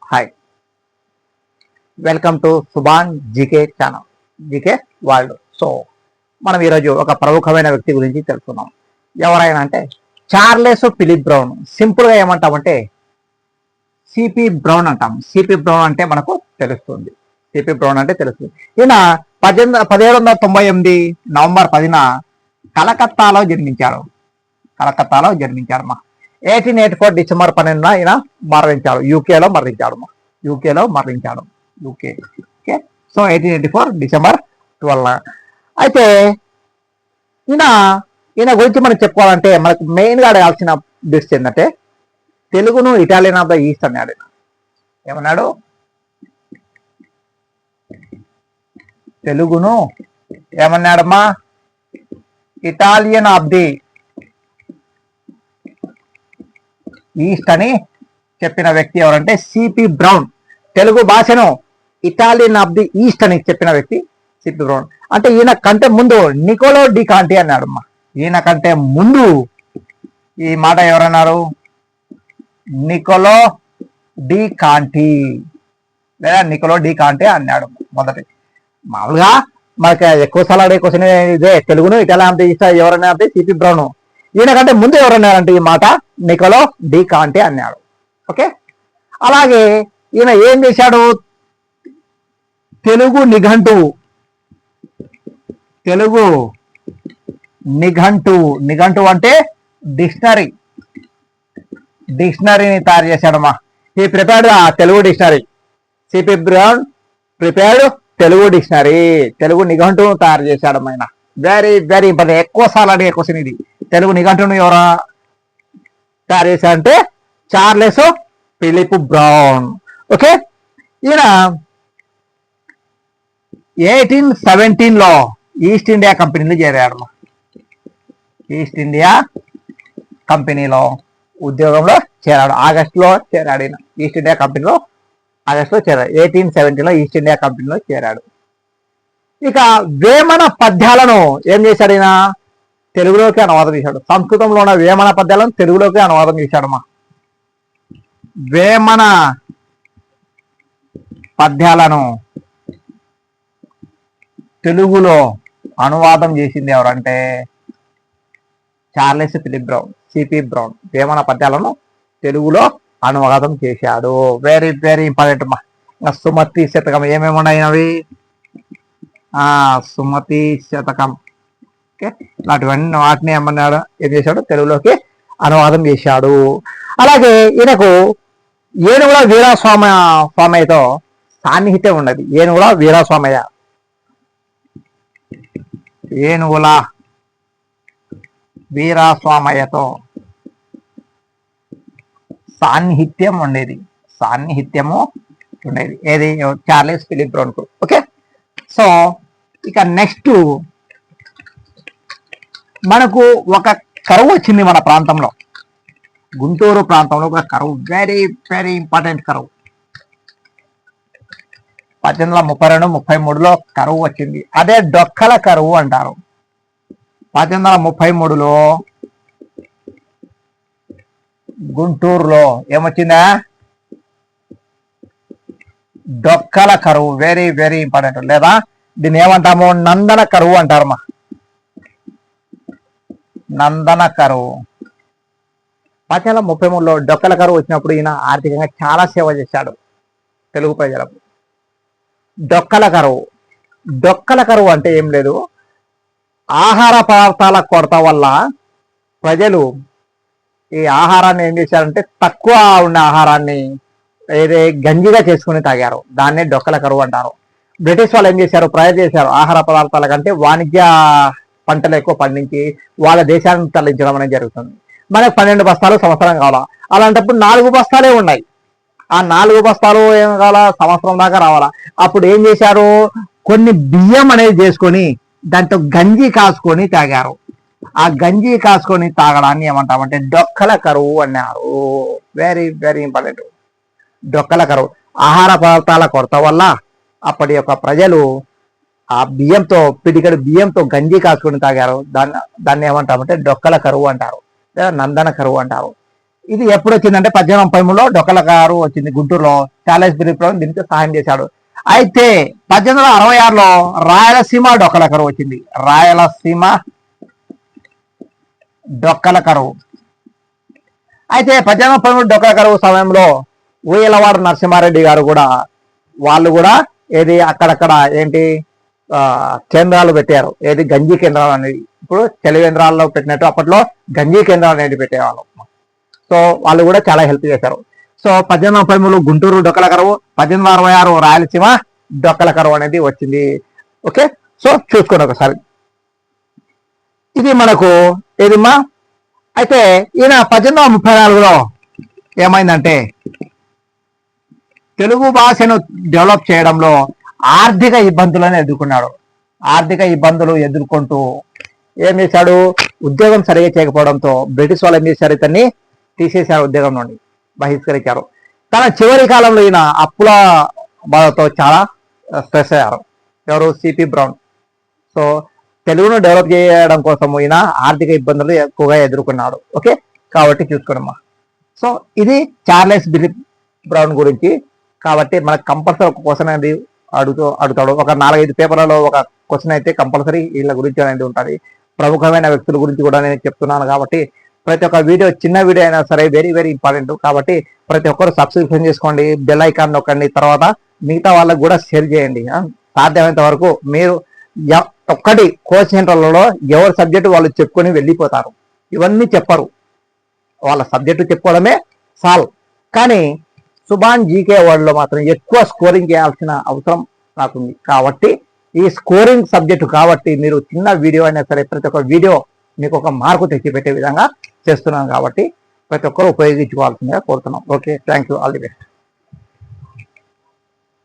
Hi, welcome to Subhan GK channel, GK world. So మనం ఈరోజు ఒక ప్రముఖమైన వ్యక్తి గురించి తెలుసుకుందాం. ఎవరైనా అంటే చార్లెస్ ఫిలిప్ బ్రౌన్. సింపుల్గా ఏమంటామంటే సిపి బ్రౌన్ అంటాం. సిపి బ్రౌన్ అంటే మనకు తెలుస్తుంది. సిపి బ్రౌన్ అంటే తెలుస్తుంది. ఈయన 1798 నవంబర్ 10న కలకత్తాలో జన్మించాడు. కలకత్తాలో జన్మించాడు. 1884 డిసెంబర్ 12న ఈయన మరణించాడు. యూకేలో మరణించాడు. యూకే. ఓకే. So 1884 December 12. అయితే ఈయన గురించి మనం చెప్పుకోవాలంటే మనకు మెయిన్గా అడగాల్సిన డిస్ ఏంటంటే తెలుగును ఇటాలియన్ ఆఫ్ ద ఈస్ట్ అన్నాడు. ఏమన్నాడు? తెలుగును ఏమన్నాడమ్మా? ఇటాలియన్ ఆఫ్ ది ఈస్ట్ అని చెప్పిన వ్యక్తి ఎవరంటే సిపి బ్రౌన్. తెలుగు భాషను ఇటాలియన్ ఆఫ్ ది ఈస్ట్ అని చెప్పిన వ్యక్తి సిపి బ్రౌన్. అంటే ఈయన కంటే ముందు నికోలో డి కాంటి అన్నాడమ్మా. ఈయన కంటే ముందు ఈ మాట ఎవరన్నారు? నికోలో డి కాంటి లేదా నికోలో డి కాంటి అన్నాడు మొదటి. మామూలుగా మనకి ఎక్కువ సార్లు అడిగే క్వశ్చన్ ఇదే, తెలుగును ఇటాలియన్ ఆఫ్ ది ఈస్ట్ ఎవరన్నా అంటే సిపి బ్రౌన్. ఈయన కంటే ముందు ఎవరన్నారంటే ఈ మాట నికోలో డి కాంటి అన్నాడు. ఓకే. అలాగే ఈయన ఏం చేశాడు? తెలుగు నిఘంటు అంటే డిక్షనరీని తయారు చేశాడమ్మా. ఈ prepared Telugu dictionary. CP Brown prepared Telugu dictionary, Telugu నిఘంటును తయారు చేశాడమ్మా. ఆయన వెరీ వెరీ ఇంపార్టెంట్. ఎక్కువ సార్లు అడిగే క్వశ్చన్ ఇది. తెలుగు నిఘంటును ఎవరా తయారు చేశాడంటే చార్లెస్ ఫిలిప్ బ్రౌన్. ఓకే. ఈయన 1817లో ఈస్ట్ ఇండియా కంపెనీలో చేరాడు. ఈస్ట్ ఇండియా కంపెనీలో ఉద్యోగంలో చేరాడు. ఆగస్టులో చేరాడు ఈయన. ఈస్ట్ ఇండియా కంపెనీలో ఆగస్టులో చేరాడు. 1870లో ఈస్ట్ ఇండియా కంపెనీలో చేరాడు. ఇక వేమన పద్యాలను ఏం చేశాడు ఈయన? తెలుగులోకి అనువాదం చేశాడు. సంస్కృతంలో ఉన్న వేమన పద్యాలను తెలుగులోకి అనువాదం చేశాడమ్మా. వేమన పద్యాలను తెలుగులో అనువాదం చేసింది ఎవరంటే Charles Philip Brown, CP Brown. Vemana పద్యాలను తెలుగులో అనువాదం చేశాడు. వెరీ వెరీ ఇంపార్టెంట్ అమ్మా. సుమతి శతకం ఏమేమి ఉన్నాయినవి? సుమతి శతకం. ఓకే. ఇలాంటివన్నీ వాటిని ఏమన్నాడు, ఏం చేశాడు? తెలుగులోకి అనువాదం చేశాడు. అలాగే ఈయనకు ఏనుగుల వీరాస్వామయ్యతో సాన్నిహిత్యం ఉన్నది. ఏనుగుల వీరాస్వామయ్యతో సాన్నిహిత్యము ఉండేది. ఏది? చార్లెస్ ఫిలిప్ బ్రౌన్ కు. ఓకే. సో ఇక నెక్స్ట్ మనకు ఒక కరువు వచ్చింది మన ప్రాంతంలో, గుంటూరు ప్రాంతంలో ఒక కరువు. వెరీ వెరీ ఇంపార్టెంట్ కరువు. 1832-33లో కరువు వచ్చింది. అదే డొక్కల కరువు అంటారు. 1833లో గుంటూరులో ఏమొచ్చిందా? డొక్కల కరువు. Very very important. లేదా దీన్ని ఏమంటాము? నందన కరువు అంటారమ్మా. నందన కరువు. 1833లో డొక్కల కరువు వచ్చినప్పుడు ఈయన ఆర్థికంగా చాలా సేవ చేశాడు తెలుగు ప్రజలకు. డొక్కల కరువు అంటే ఏం లేదు, ఆహార పదార్థాల కొరత వల్ల ప్రజలు ఈ ఆహారాన్ని ఏం చేశారంటే తక్కువ ఉన్న ఆహారాన్ని ఏదే గంజిగా చేసుకుని తాగారు. దాన్నే డొక్కల కరువు అంటారు. బ్రిటిష్ వాళ్ళు ఏం చేశారు? ప్రయత్నం చేశారు ఆహార పదార్థాల కంటే వాణిజ్య పంటలు ఎక్కువ పండించి వాళ్ళ దేశాన్ని తరలించడం అనేది జరుగుతుంది. మనకు 12 బస్తాలు సంవత్సరం కావాలా. అలాంటప్పుడు 4 బస్తాలే ఉన్నాయి. ఆ 4 బస్తాలు ఏం కావాలా? సంవత్సరం దాకా రావాలా. అప్పుడు ఏం చేశారు? కొన్ని బియ్యం అనేది చేసుకొని దాంతో గంజి కాసుకొని తాగారు. ఆ గంజి కాసుకొని తాగడాన్ని ఏమంటామంటే డొక్కల కరువు అన్నారు. Very very important. డొక్కల కరువు. ఆహార పదార్థాల కొరత వల్ల అప్పటి యొక్క ప్రజలు ఆ బియ్యంతో, పిడికడు బియ్యంతో గంజి కాసుకొని తాగారు. దాన్ని ఏమంటామంటే డొక్కల కరువు అంటారు, లేదా నందన కరువు అంటారు. ఇది ఎప్పుడు వచ్చిందంటే 1833లో డొక్కల కారు వచ్చింది గుంటూరులో. చార్లెస్ ఫిలిప్ బ్రౌన్ దీనికి సహాయం చేశాడు. అయితే 1866లో రాయలసీమ డొక్కల కరువు వచ్చింది. రాయలసీమ డొక్కల కరువు. అయితే 1833 డొక్కల కరువు సమయంలో ఊయలవాడ నరసింహారెడ్డి గారు కూడా వాళ్ళు కూడా ఏది అక్కడక్కడ ఏంటి కేంద్రాలు పెట్టారు. ఏది గంజి కేంద్రాలు అనేది. ఇప్పుడు చలివేంద్రాల్లో పెట్టినట్టు అప్పట్లో గంజి కేంద్రాలు అనేది పెట్టేవాళ్ళు. సో వాళ్ళు కూడా చాలా హెల్ప్ చేశారు. సో 1833 గుంటూరు డొక్కల కరువు, 1866 రాయలసీమ డొక్కల కరువు అనేది వచ్చింది. ఓకే, సో చూసుకోండి ఒకసారి. ఇది మనకు ఏదిమ్మా. అయితే ఈయన 1834లో ఏమైందంటే తెలుగు భాషను డెవలప్ చేయడంలో ఆర్థిక ఇబ్బందులను ఎదుర్కొన్నాడు. ఆర్థిక ఇబ్బందులు ఎదుర్కొంటూ ఏం చేశాడు, ఉద్యోగం సరిగా చేయకపోవడంతో బ్రిటిష్ వాళ్ళు ఏం చేశారు, ఇతన్ని తీసేశారు, ఉద్యోగం నుండి బహిష్కరించారు. తన చివరి కాలంలో ఈయన అప్పుల బాధతో చాలా స్ట్రెస్ అయ్యారు. ఎవరు, సిపి బ్రౌన్. సో తెలుగును డెవలప్ చేయడం కోసం ఈయన ఆర్థిక ఇబ్బందులు ఎక్కువగా ఎదుర్కొన్నాడు. ఓకే, కాబట్టి చూసుకోనమ్మా. సో ఇది చార్లెస్ ఫిలిప్ బ్రౌన్ గురించి. కాబట్టి మనకు కంపల్సరీ ఒక క్వశ్చన్ అనేది అడుగుతాడు. ఒక 4-5 పేపర్లలో ఒక క్వశ్చన్ అయితే కంపల్సరీ వీళ్ళ గురించి అనేది ఉంటుంది. ప్రముఖమైన వ్యక్తుల గురించి కూడా నేను చెప్తున్నాను. కాబట్టి ప్రతి ఒక్క వీడియో, చిన్న వీడియో అయినా సరే వెరీ వెరీ ఇంపార్టెంట్. కాబట్టి ప్రతి ఒక్కరు సబ్స్క్రిప్షన్ చేసుకోండి, బెల్ ఐకాన్ నొక్కండి, తర్వాత మిగతా వాళ్ళకు కూడా షేర్ చేయండి. సాధ్యమైనంత వరకు మీరు ఒక్కటి కోచింగ్ సెంటర్లలో ఎవరి సబ్జెక్టు వాళ్ళు చెప్పుకొని వెళ్ళిపోతారు. ఇవన్నీ చెప్పరు, వాళ్ళ సబ్జెక్టు చెప్పుకోవడమే సాల్వ్. కానీ సుభాన్ జీకే వర్డ్లో మాత్రం ఎక్కువ స్కోరింగ్ చేయాల్సిన అవసరం నాకుంది. కాబట్టి ఈ స్కోరింగ్ సబ్జెక్టు కాబట్టి మీరు చిన్న వీడియో అయినా సరే ప్రతి ఒక్క వీడియో మీకు ఒక మార్కు తెచ్చిపెట్టే విధంగా చేస్తున్నాను. కాబట్టి ప్రతి ఒక్కరు ఉపయోగించుకోవాల్సిందిగా కోరుతున్నాం. Okay, thank you, all the best.